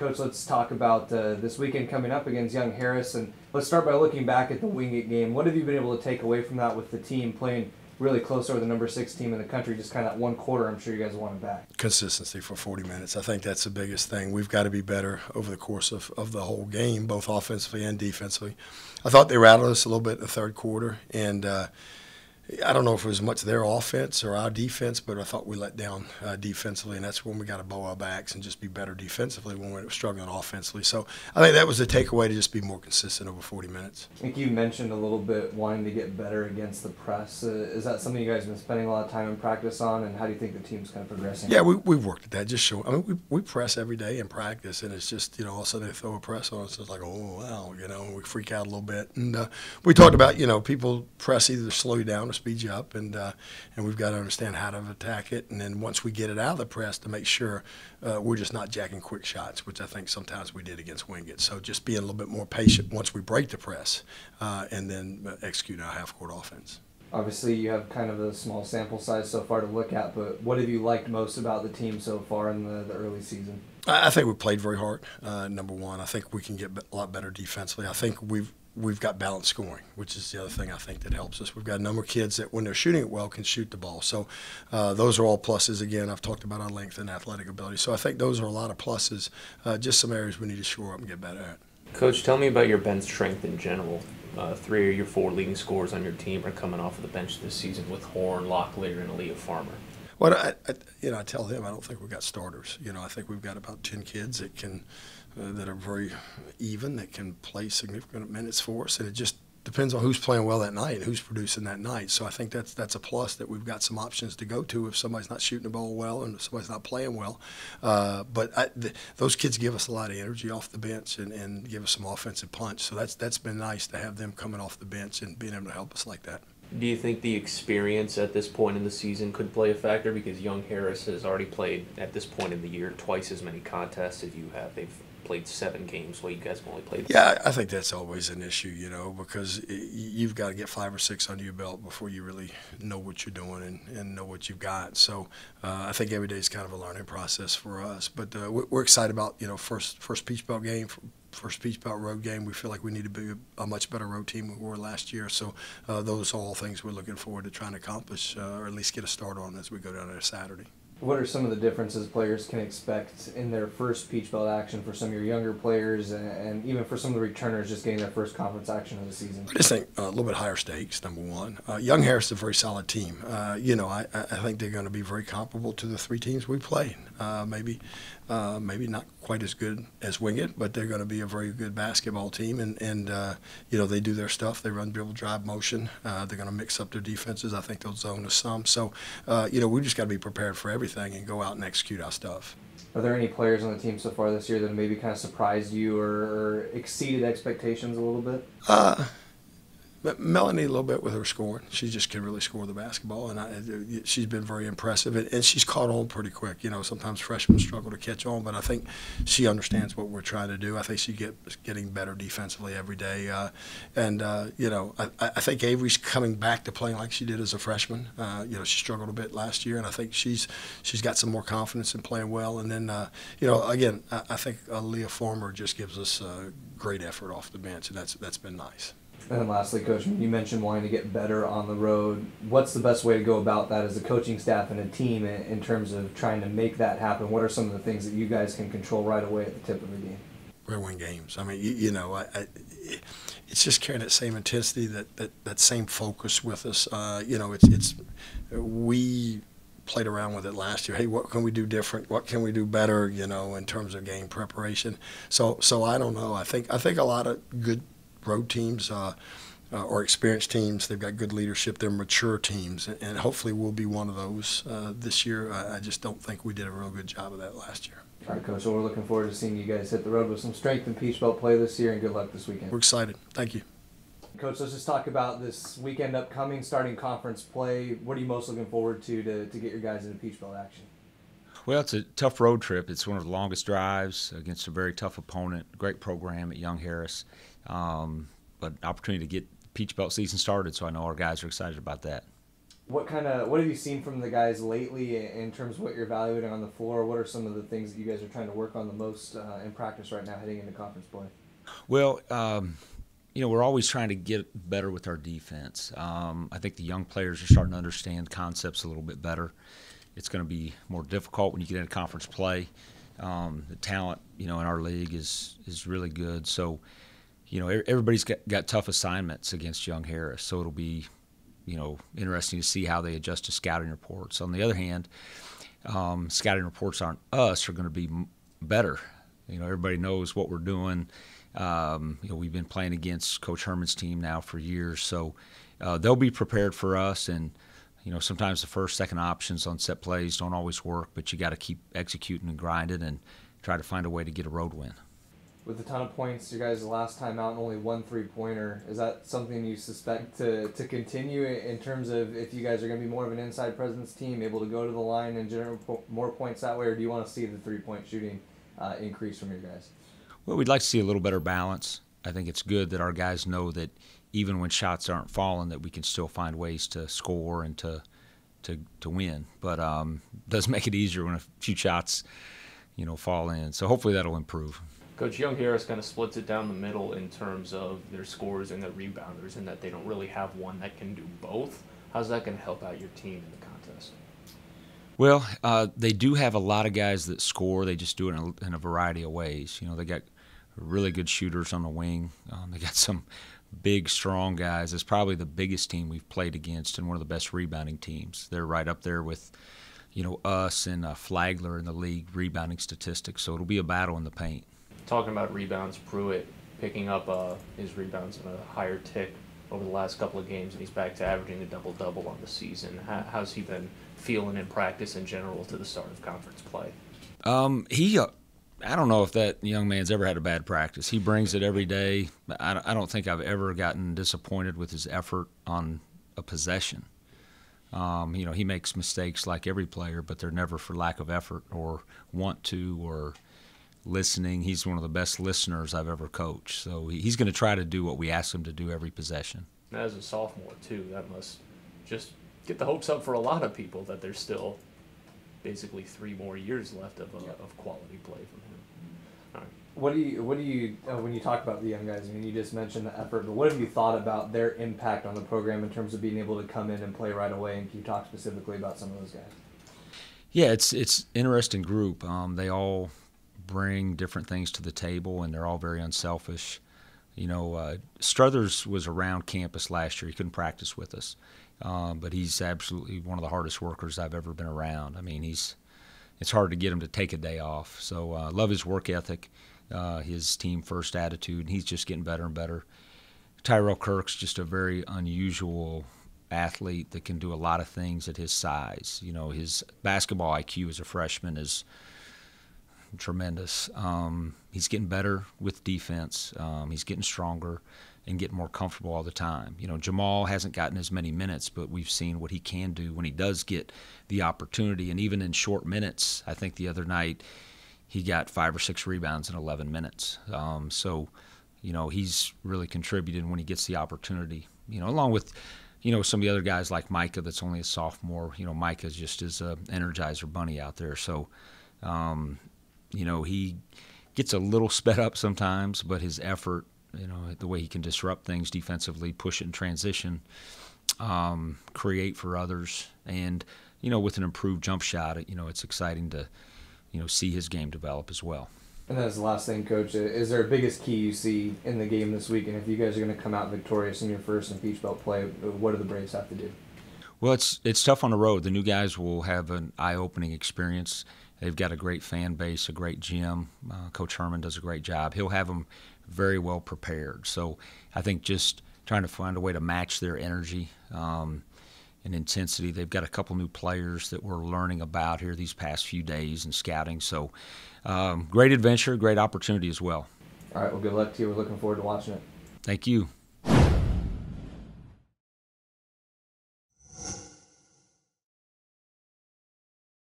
Coach, let's talk about this weekend coming up against Young Harris, and let's start by looking back at the Wingate game. What have you been able to take away from that with the team playing really close over the number 6 team in the country, just kind of that one quarter? I'm sure you guys want it back. Consistency for 40 minutes. I think that's the biggest thing. We've got to be better over the course of the whole game, both offensively and defensively. I thought they rattled us a little bit in the third quarter, and I don't know if it was much their offense or our defense, but I thought we let down defensively, and that's when we got to bow our backs and just be better defensively when we were struggling offensively. So I think that was the takeaway, to just be more consistent over 40 minutes. I think you mentioned a little bit wanting to get better against the press. Is that something you guys have been spending a lot of time in practice on, and how do you think the team's kind of progressing? Yeah, we've worked at that. Just show. I mean, we press every day in practice, and it's just, all of a sudden they throw a press on us. It's like, oh, wow, we freak out a little bit. And we talked about, people press either slow you down or speed you up, and we've got to understand how to attack it. And then once we get it out of the press, to make sure we're just not jacking quick shots, which I think sometimes we did against Wingate. So just being a little bit more patient once we break the press, and then execute our half-court offense. Obviously, you have kind of a small sample size so far to look at, but what have you liked most about the team so far in the early season? I think we played very hard, number one. I think we can get a lot better defensively. I think we've got balanced scoring, which is the other thing I think that helps us. We've got a number of kids that, when they're shooting it well, can shoot the ball. So those are all pluses. Again, I've talked about our length and athletic ability. So I think those are a lot of pluses, just some areas we need to shore up and get better at. Coach, tell me about your bench strength in general. 3 of your 4 leading scorers on your team are coming off of the bench this season with Horn, Locklear, and Aaliyah Farmer. Well, I tell them I don't think we've got starters. I think we've got about 10 kids that can that are very even, that can play significant minutes for us, and it just depends on who's playing well that night and who's producing that night. So I think that's a plus, that we've got some options to go to if somebody's not shooting the ball well and if somebody's not playing well. But those kids give us a lot of energy off the bench and give us some offensive punch. So that's been nice to have them coming off the bench and being able to help us like that. Do you think the experience at this point in the season could play a factor? Because Young Harris has already played, at this point in the year, twice as many contests as you have. They've played 7 games while you guys have only played. Yeah, I think that's always an issue, because you've got to get 5 or 6 under your belt before you really know what you're doing and know what you've got. So I think every day is kind of a learning process for us. But we're excited about, first Peach Belt game. First Peach Belt road game. We feel like we need to be a much better road team than we were last year. So those are all things we're looking forward to trying to accomplish, or at least get a start on as we go down there Saturday. What are some of the differences players can expect in their first Peach Belt action for some of your younger players, and even for some of the returners just getting their first conference action of the season? I just think a little bit higher stakes, number one. Young Harris is a very solid team. I think they're going to be very comparable to the 3 teams we played. Maybe not quite as good as Wingate, but they're going to be a very good basketball team. And they do their stuff. They run dribble, drive, motion. They're going to mix up their defenses. I think they'll zone us some. So, we just got to be prepared for everything and go out and execute our stuff. Are there any players on the team so far this year that maybe kind of surprised you or exceeded expectations a little bit? Melanie a little bit with her scoring. She just can really score the basketball, and she's been very impressive. And she's caught on pretty quick. Sometimes freshmen struggle to catch on, but I think she understands what we're trying to do. I think she's getting better defensively every day. I think Avery's coming back to playing like she did as a freshman. She struggled a bit last year, and I think she's got some more confidence in playing well. And then, again, I think Leah Farmer just gives us a great effort off the bench, and that's been nice. And then lastly, Coach, you mentioned wanting to get better on the road. What's the best way to go about that as a coaching staff and a team in terms of trying to make that happen? What are some of the things that you guys can control right away at the tip of the game? We're win games. I mean, it's just carrying that same intensity, that same focus with us. We played around with it last year. Hey, what can we do different? What can we do better? In terms of game preparation. So I don't know. I think a lot of good road teams or experienced teams, they've got good leadership. They're mature teams, and hopefully we'll be one of those this year. I just don't think we did a real good job of that last year. All right, Coach, well, we're looking forward to seeing you guys hit the road with some strength in Peach Belt play this year, and good luck this weekend. We're excited. Thank you. Coach, let's just talk about this weekend upcoming, starting conference play. What are you most looking forward to get your guys into Peach Belt action? Well, it's a tough road trip. It's one of the longest drives against a very tough opponent. Great program at Young Harris. But opportunity to get Peach Belt season started, so I know our guys are excited about that. What have you seen from the guys lately in terms of what you're evaluating on the floor? What are some of the things that you guys are trying to work on the most in practice right now heading into conference play? Well, we're always trying to get better with our defense. I think the young players are starting to understand concepts a little bit better. It's going to be more difficult when you get into conference play. The talent, in our league is really good. So, everybody's got tough assignments against Young Harris. So it'll be, interesting to see how they adjust to scouting reports. On the other hand, scouting reports on us are going to be better. Everybody knows what we're doing. We've been playing against Coach Herman's team now for years, so they'll be prepared for us. And sometimes the first, second options on set plays don't always work, but you got to keep executing and grinding and try to find a way to get a road win. With a ton of points, you guys last time out and only one three-pointer, is that something you suspect to continue in terms of if you guys are going to be more of an inside presence team, able to go to the line and generate more points that way, or do you want to see the three-point shooting increase from your guys? Well, we'd like to see a little better balance. I think it's good that our guys know that even when shots aren't falling, that we can still find ways to score and to win. But it does make it easier when a few shots, fall in. So hopefully that'll improve. Coach, Young Harris kind of splits it down the middle in terms of their scorers and their rebounders, and that they don't really have one that can do both. How's that going to help out your team in the contest? Well, they do have a lot of guys that score. They just do it in a variety of ways. They got really good shooters on the wing. They got some big, strong guys. It's probably the biggest team we've played against and one of the best rebounding teams. They're right up there with, us and Flagler in the league rebounding statistics. So it'll be a battle in the paint. Talking about rebounds, Pruitt picking up his rebounds on a higher tick over the last couple of games, and he's back to averaging a double-double on the season. How's he been feeling in practice in general to the start of conference play? I don't know if that young man's ever had a bad practice. He brings it every day. I don't think I've ever gotten disappointed with his effort on a possession. He makes mistakes like every player, but they're never for lack of effort or want to or listening. He's one of the best listeners I've ever coached. So he's going to try to do what we ask him to do every possession. As a sophomore, too, that must just get the hopes up for a lot of people that there's still basically 3 more years left of quality play from him. All right. What do you when you talk about the young guys? I mean, you just mentioned the effort, but what have you thought about their impact on the program in terms of being able to come in and play right away? And can you talk specifically about some of those guys? Yeah, it's interesting group. They all bring different things to the table, and they're all very unselfish. Struthers was around campus last year. He couldn't practice with us, but he's absolutely one of the hardest workers I've ever been around. I mean, it's hard to get him to take a day off. So I love his work ethic, his team-first attitude, and he's just getting better and better. Tyrell Kirk's just a very unusual athlete that can do a lot of things at his size. His basketball IQ as a freshman is tremendous. He's getting better with defense. He's getting stronger and getting more comfortable all the time. Jamal hasn't gotten as many minutes, but we've seen what he can do when he does get the opportunity. And even in short minutes, I think the other night he got 5 or 6 rebounds in 11 minutes. So he's really contributed when he gets the opportunity. Along with some of the other guys like Micah that's only a sophomore. Micah's just is a Energizer bunny out there. So he gets a little sped up sometimes, but his effort, the way he can disrupt things defensively, push it in transition, create for others, and, with an improved jump shot, it's exciting to, see his game develop as well. And that's the last thing, Coach. Is there a biggest key you see in the game this week? And if you guys are going to come out victorious in your first in Peach Belt play, what do the Braves have to do? Well, it's tough on the road. The new guys will have an eye-opening experience. They've got a great fan base, a great gym. Coach Herman does a great job. He'll have them very well prepared. So I think just trying to find a way to match their energy and intensity. They've got a couple new players that we're learning about here these past few days and scouting. So great adventure, great opportunity as well. All right, well, good luck to you. We're looking forward to watching it. Thank you.